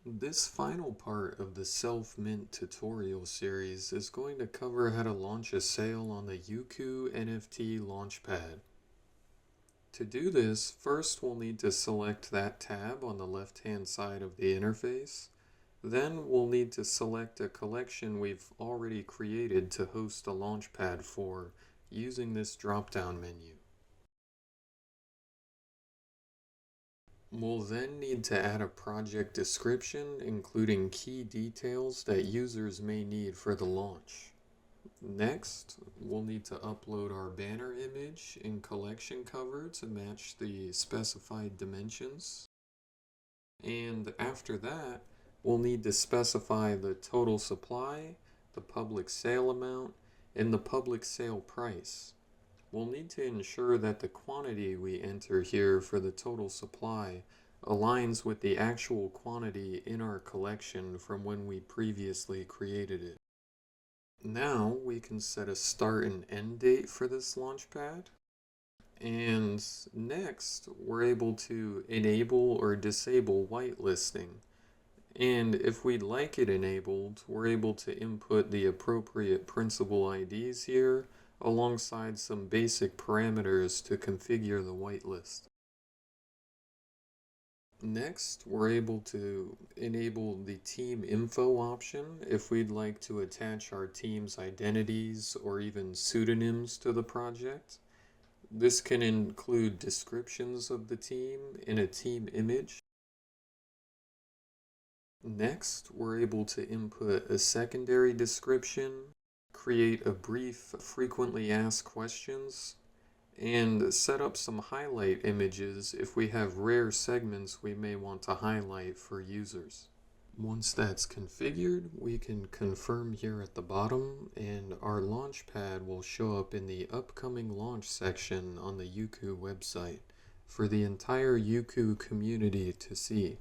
This final part of the self-mint tutorial series is going to cover how to launch a sale on the Yuku NFT Launchpad. To do this, first we'll need to select that tab on the left-hand side of the interface. Then we'll need to select a collection we've already created to host a Launchpad for using this drop-down menu. We'll then need to add a project description, including key details that users may need for the launch. Next, we'll need to upload our banner image in collection cover to match the specified dimensions. And after that, we'll need to specify the total supply, the public sale amount, and the public sale price. We'll need to ensure that the quantity we enter here for the total supply aligns with the actual quantity in our collection from when we previously created it. Now we can set a start and end date for this launchpad. And next, we're able to enable or disable whitelisting. And if we'd like it enabled, we're able to input the appropriate principal IDs here alongside some basic parameters to configure the whitelist. Next, we're able to enable the team info option if we'd like to attach our team's identities or even pseudonyms to the project. This can include descriptions of the team in a team image. Next, we're able to input a secondary description, create a brief frequently asked questions, and set up some highlight images if we have rare segments we may want to highlight for users. Once that's configured, we can confirm here at the bottom, and our Launchpad will show up in the upcoming launch section on the Yuku website for the entire Yuku community to see.